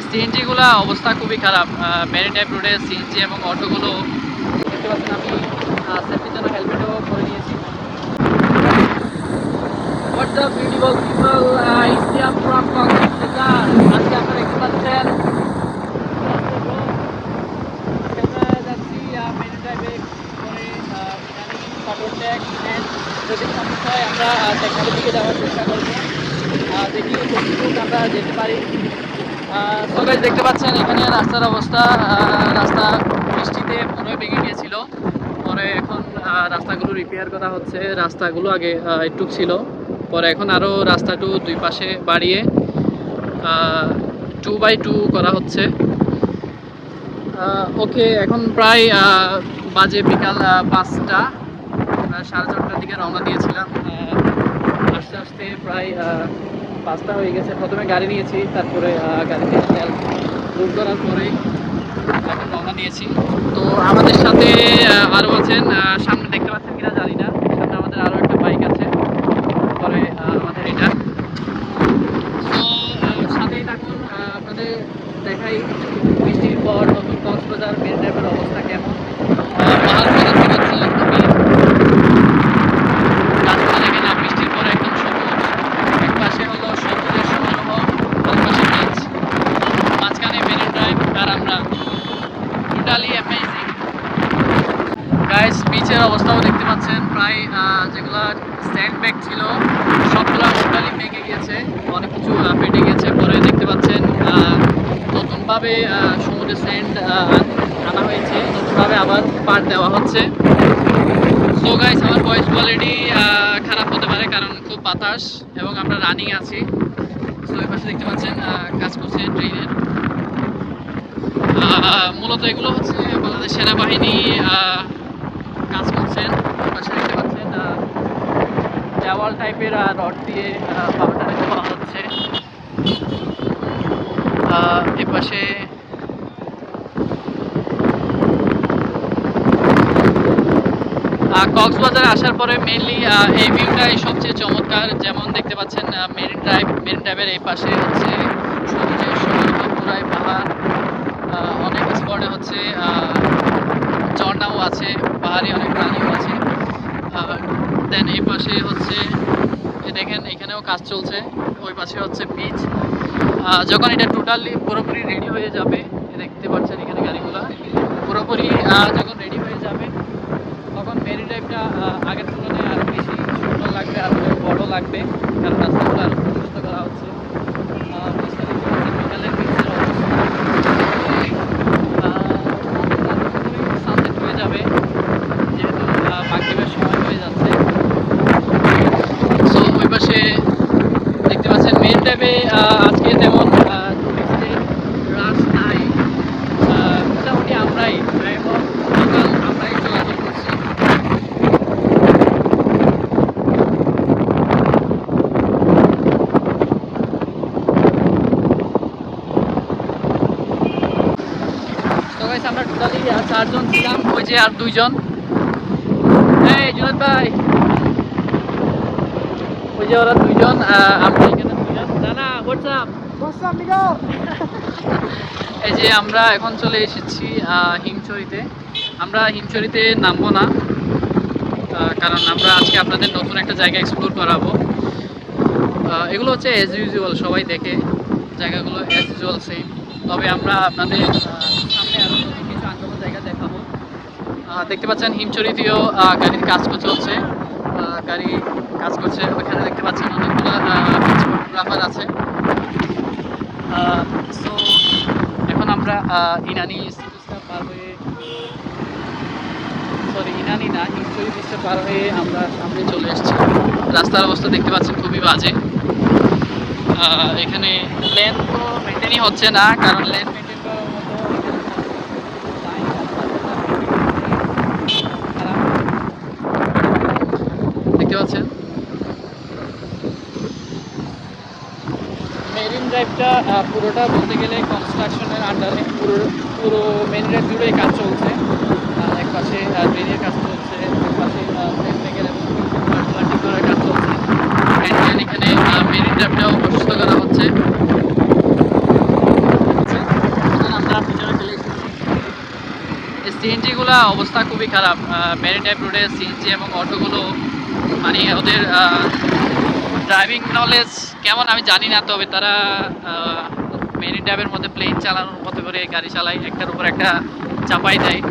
CNG গুলা অবস্থা খুবই খারাপ। মেরিন ড্রাইভ রোডে সিএনজি এবং অটোগুলো দেখতে পাচ্ছেন। আমি সেফটির জন্য হেলমেটও পরে নিয়েছি। What's up beautiful people, Islam from Kongsijar। আজকে আপনারা দেখতে পাচ্ছেন আমরা যাচ্ছি মেরিন ড্রাইভে করে পাটনট্যাগ অ্যান্ড যদি সমস্যা হয় আমরা টেকনোলজিকে যাওয়ার চেষ্টা করবো। দেখি কতটুকু আমরা যেতে পারি। সবাই দেখতে পাচ্ছেন এখানে রাস্তার অবস্থা। রাস্তা বৃষ্টিতে পুরো ভেঙে গিয়েছিল, পরে এখন রাস্তাগুলো রিপেয়ার করা হচ্ছে। রাস্তাগুলো আগে একটু ছিল, পরে এখন আরও রাস্তাটু দুই পাশে বাড়িয়ে 2x2 করা হচ্ছে। ওকে, এখন প্রায় বাজে বিকাল 5টা। আমরা 4:30টার দিকে রওনা দিয়েছিলাম। আস্তে আস্তে প্রায় 5টা হয়ে গেছে। প্রথমে গাড়ি নিয়েছি, তারপরে গাড়িতে তেল ফুল করার পরেই এখন রওনা দিয়েছি। তো আমাদের সাথে আরও আছেন, সামনে দেখতে পাচ্ছেন কিনা জানি না, সামনে আমাদের আরও একটা বাইক আছে, পরে আমাদের এটা। তো সাথেই থাকুন, আপনাদের দেখাই বৃষ্টির পর নতুন কক্সবাজার মেরিন ড্রাইভের অবস্থা কেমন। পাহাড় দেখতে পাচ্ছি খুবই, গাছপালা দেখে না, বৃষ্টির পরে একদম সবুজ। এক পাশে হলো সবুজের সমারোহ, এক পাশে বিচ, মাঝখানে মেরিন ড্রাইভ আর আমরা। Totally amazing guys. বিচের অবস্থাও দেখতে পাচ্ছেন, প্রায় যেগুলা স্যান্ড ব্যাগ ছিল সবগুলো টোটালি ভেঙে গিয়েছে, অনেক কিছু ফেটে গিয়েছে। পরে দেখতে পাচ্ছেন নতুনভাবে সমুদ্রের স্যান্ড আনা হয়েছে, নতুনভাবে আবার পাট দেওয়া হচ্ছে। সো গাইস, আমার ভয়েস কোয়ালিটি খারাপ হতে পারে কারণ খুব বাতাস এবং আমরা রানিং আছি। সো এই পাশে দেখতে পাচ্ছেন কাজ করছে ট্রেনের। মূলত এগুলো হচ্ছে বাংলাদেশ সেনাবাহিনী কাজ করছেন। পাশে দেখতে পাচ্ছেন দেওয়াল টাইপের রড দিয়ে বাউন্ডারি দেওয়া হচ্ছে। এপাশে কক্সবাজারে আসার পরে মেইনলি এই ভিউটাই সবচেয়ে চমৎকার। যেমন দেখতে পাচ্ছেন মেরিন ড্রাইভের এই পাশে হচ্ছে সবুজের সমারোহ, পুরাই পাহাড়। অনেক স্পটে হচ্ছে ঝর্ণাও আছে, পাহাড়ি অনেক প্রাণীও আছে। দেন এই পাশে হচ্ছে দেখেন এখানেও কাজ চলছে, ওই পাশে হচ্ছে বিচ। যখন এটা টোটালি পুরোপুরি রেডি হয়ে যাবে, দেখতে পাচ্ছেন এখানে গাড়িগুলো পুরোপুরি যখন রেডি হয়ে যাবে তখন মেরিন ড্রাইভটা আগের তুলনায় আরও বেশি সুন্দর লাগবে, আরও বড় লাগবে, কারণ রাস্তাগুলো আরও প্রশস্ত করা হচ্ছে। বিকালের বিচের অবস্থা সানসেট হয়ে যাবে, যেহেতু মাগরিবের সময় হয়ে যাচ্ছে। সো ওই পাশে দেখতে পাচ্ছেন মেরিন ড্রাইভে আজকে তেমন টুরিস্টের রাশ নাই। মোটামুটি আমরাই চলাচল করছি। তো গাইস, আমরা টোটালি 4 জন ছিলাম, ওই যে আর 2 জন। এই জুনাদ ভাই, ওই যে ওরা 2 জন, আমরা এখানে 2 জন। দাদা হোয়াটসঅ্যাপ। এই যে আমরা এখন চলে এসেছি হিমছড়িতে। আমরা হিমছড়িতে নামবো না, কারণ আমরা আজকে আপনাদের নতুন একটা জায়গা এক্সপ্লোর করাবো। এগুলো হচ্ছে অ্যাজ ইউজুয়াল, সবাই দেখে জায়গাগুলো অ্যাজ ইউজুয়াল সেম, তবে আমরা আপনাদের সামনে আরও নতুন কিছু আনকমন জায়গা দেখাবো। দেখতে পাচ্ছেন হিমছড়িতেও গাড়ির কাজ হচ্ছে, গাড়ি কাজ করছে। ওইখানে দেখতে পাচ্ছেন অনেকগুলো ফটোগ্রাফার আছে। সো এখন আমরা ইনানি ব্রিজটা পার হয়ে, সরি ইনানি না, হিমছড়ি ব্রিজটা পার হয়ে আমরা সামনে চলে এসেছি। রাস্তার অবস্থা দেখতে পাচ্ছেন খুবই বাজে। এখানে লেন তো মেনটেনই হচ্ছে না, কারণ লেন মেনটেন করার মতো দেখতে পাচ্ছেন। মেরিন ড্রাইভটা পুরোটা বলতে গেলে কনস্ট্রাকশনের আন্ডারে, পুরো মেরিন ড্রাইভ জুড়েই কাজ চলছে। এক পাশে ড্রেনের কাজ চলছে, এক পাশে প্লান্টিং করার কাজ চলছে। এখানে মেরিন ড্রাইভটাও প্রশস্ত করা হচ্ছে। সিএনজি গুলা অবস্থা খুবই খারাপ। মেরিন ড্রাইভ রোডে সিএনজি এবং অটোগুলো মানে ওদের ড্রাইভিং নলেজ কেমন আমি জানি না, তবে তারা মেরিন ড্রাইভের মধ্যে প্লেন চালানোর মতো করে গাড়ি চালায়, একটার উপর একটা চাপাই দেয়।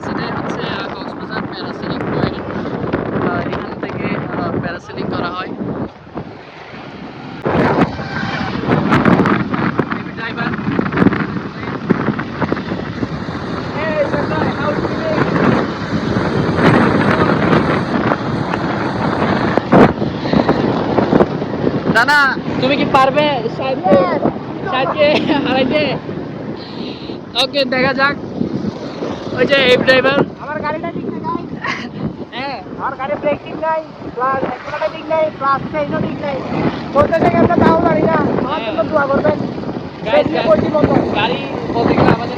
সেটাই হচ্ছে কক্সবাজার প্যারাসেলিং পয়েন্ট। এখান থেকে প্যারাসেলিং করা হয়। ড্রাইভার না, তুমি কি পারবে সাইডে হারাইতে? ওকে, দেখা যাক। ওই যে এই ড্রাইভার, আমার গাড়িটা ঠিক নাই। হ্যাঁ, আমার গাড়ি ব্রেক ঠিক নাই, প্লাস এক্সেলারেটর ঠিক নাই, প্লাস চেইনও ঠিক নাই। বলতে থেকে আমরা তাও জানি না, আমার জন্য দোয়া করবেন। গাড়ি বলতে গেলে আমাদের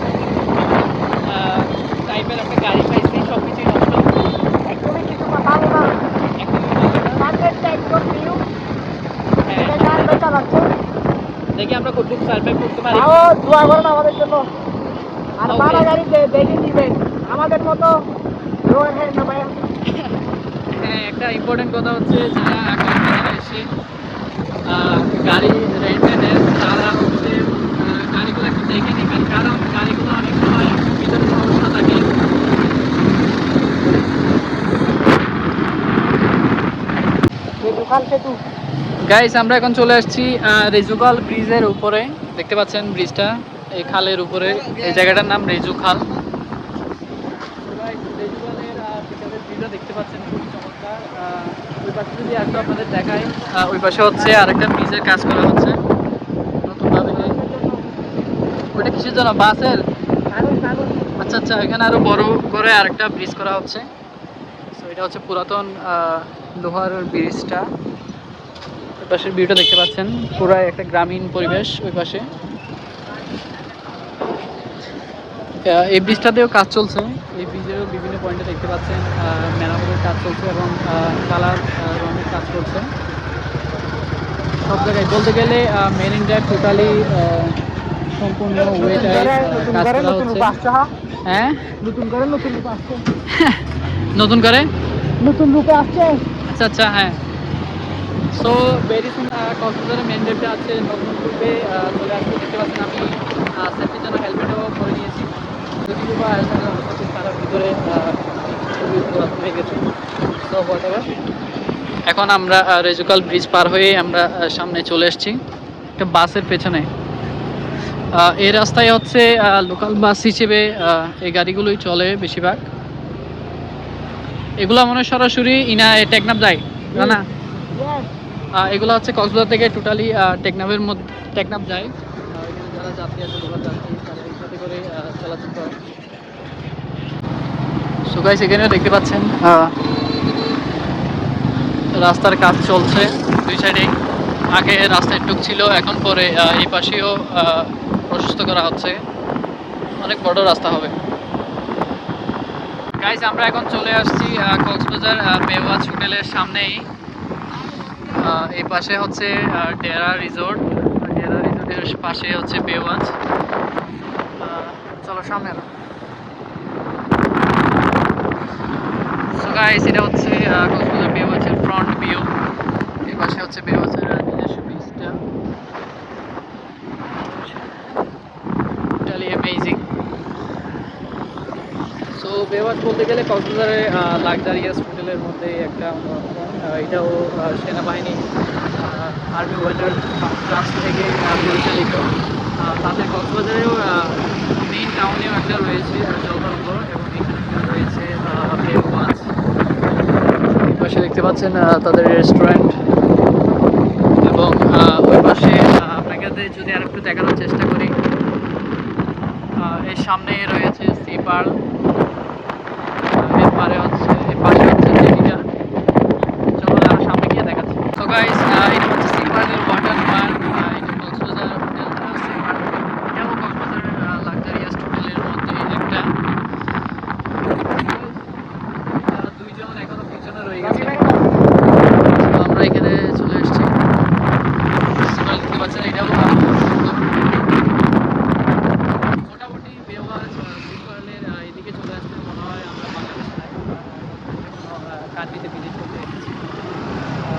টাইপের একটা গাড়ি পাইছি, সব কিছুই নষ্ট। একদমই কিছু ভালো না, মার্কেটটা একদম নিউ। এটা গাড়ি বেচা লাগছে, দেখি আমরা কতটুকু সার্ভাইভ করতে পারি। তাও দোয়া করেন আমাদের জন্য। আর ভালো গাড়ি দেখে দিবেন, আমাদের মতো রোড হ্যাঁ না ভাই। হ্যাঁ, একটা ইম্পর্টেন্ট কথা হচ্ছে, যারা কক্সবাজারে এসে গাড়ি রেন্টে নেন তারা হচ্ছে গাড়িগুলো একটু দেখে নেবেন, কারণ গাড়িগুলো অনেক সময় ভিতরে সমস্যা থাকে। গাইস, আমরা এখন চলে আসছি রেজুকাল ব্রিজের উপরে। দেখতে পাচ্ছেন ব্রিজটা, এই খালের উপরে। এই জায়গাটার নাম রেজু খাল। ব্রিজটা দেখতে পাচ্ছেন, খুবই চমৎকার। ওই পাশে যদি একটু আপনাদের দেখাই, ওই পাশে হচ্ছে আরেকটা ব্রিজের কাজ করা হচ্ছে নতুনভাবে। ওইটা কিসের জন্য? বাসের? আচ্ছা আচ্ছা, এখানে আরো বড় করে আরেকটা ব্রিজ করা হচ্ছে। তো এটা হচ্ছে পুরাতন লোহার ব্রিজটা। ওই পাশের ভিউটা দেখতে পাচ্ছেন, পুরাই একটা গ্রামীণ পরিবেশ ওই পাশে। এই ব্রিজটাতেও কাজ চলছে, এই ব্রিজেরও বিভিন্ন পয়েন্টে দেখতে পাচ্ছেন মেরামতের কাজ চলছে এবং কালার রঙের কাজ করছে সব জায়গায়। বলতে গেলে মেরিন ড্রাইভ টোটালি সম্পূর্ণ ওয়েটায় কাজ করা হচ্ছে। হ্যাঁ, নতুন করে নতুন রূপে আসছে, নতুন করে নতুন রূপে আসছে। আচ্ছা আচ্ছা, হ্যাঁ। সো ভেরি সুন কক্সবাজারের মেন ড্রাইভটা আছে নতুন রূপে চলে আসছে। দেখতে পাচ্ছেন আমি সেফটির জন্য হেলমেটও পরে নিয়েছি, যদি বা তারা ভিতরে খুবই পুরাতন হয়ে গেছে। So whatever. এখন আমরা রেজুকাল ব্রিজ পার হয়ে আমরা সামনে চলে এসেছি একটা বাসের পেছনে। এই রাস্তায় হচ্ছে লোকাল বাস হিসেবে এই গাড়িগুলোই চলে বেশিরভাগ। এগুলো মনে হয় সরাসরি টেকনাফ যায় না? এগুলো হচ্ছে কক্সবাজার থেকে টোটালি টেকনাফ যায়। এখানে যারা যাত্রী আছে, লোকাল যাত্রী, তারা এই সাথে করে চলাচল করে। সো গাইস, এখানেও দেখতে পাচ্ছেন রাস্তার কাজ চলছে দুই সাইডেই। আগে রাস্তা একটুক ছিল, এখন পরে এই পাশেও প্রশস্ত করা হচ্ছে, অনেক বড় রাস্তা হবে। গাইস, আমরা এখন চলে আসছি কক্সবাজার বেওয়াচ হোটেলের সামনেই। এই পাশে হচ্ছে ডেরা রিসোর্ট, ডেরা রিসোর্টের পাশে হচ্ছে বেওয়াচ। চলো সামনে। সো গাইস, এটা হচ্ছে কক্সবাজার বেওয়াচের ফ্রন্ট ভিউ। এই পাশে হচ্ছে বেওয়াচের নিজস্ব বিচটা। Totally amazing. সো বেওয়াচ বলতে গেলে কক্সবাজারের লাক্সারিয়াস হোটেলের মধ্যে একটা অন্যতম। এটাও সেনাবাহিনী আর্মি ওয়াটার ট্রাস্ট থেকে পরিচালিত। তাদের কক্সবাজারেও মেইন টাউনেও একটা রয়েছে জলদরঙ্গ, এবং এখানে রয়েছে বেওয়াচ। এই পাশে দেখতে পাচ্ছেন তাদের রেস্টুরেন্ট, এবং ওই পাশে আপনাকে যদি আর একটু দেখানোর চেষ্টা করি, এর সামনে রয়েছে সি পার্ক। এর পাশে হচ্ছে জেটিটা। চলো আরো সামনে গিয়ে দেখাচ্ছি। সো গাইস, এটা হচ্ছে সি পার্কের ওয়াটার পার্ক। এটা কক্সবাজার হোটেল সি পার্ক। এটাও কক্সবাজার লাক্সারিয়াস হোটেলের মধ্যে একটা মোটামুটি বেওয়াজ সিপাহলের এদিকে চলে আসলে মনে হয় আমরা বাংলাদেশে নাই, কান্ট্রিতে ভিজিট করতে এসেছি।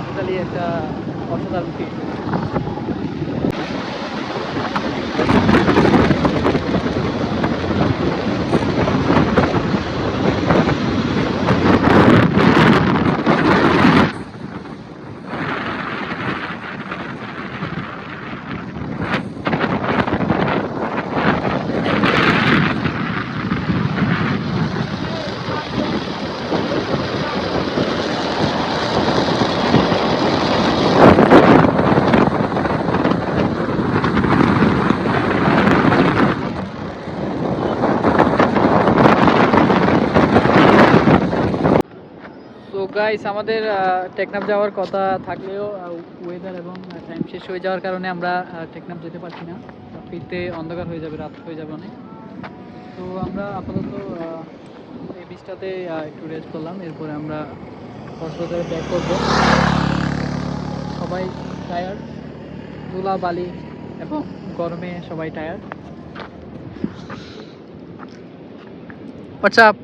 টোটালি একটা অসাধারণ ফিল। তো গাইস, আমাদের টেকনাফ যাওয়ার কথা থাকলেও ওয়েদার এবং টাইম শেষ হয়ে যাওয়ার কারণে আমরা টেকনাফ যেতে পারছি না। ফিরতে অন্ধকার হয়ে যাবে, রাত হয়ে যাবে অনেক। তো আমরা আপাতত এই বিচটাতে একটু রেস্ট করলাম, এরপরে আমরা কক্সবাজারে ব্যাক করবো। সবাই টায়ার্ড, ধুলা বালি এবং গরমে সবাই টায়ার্ড। হোয়াটসঅ্যাপ।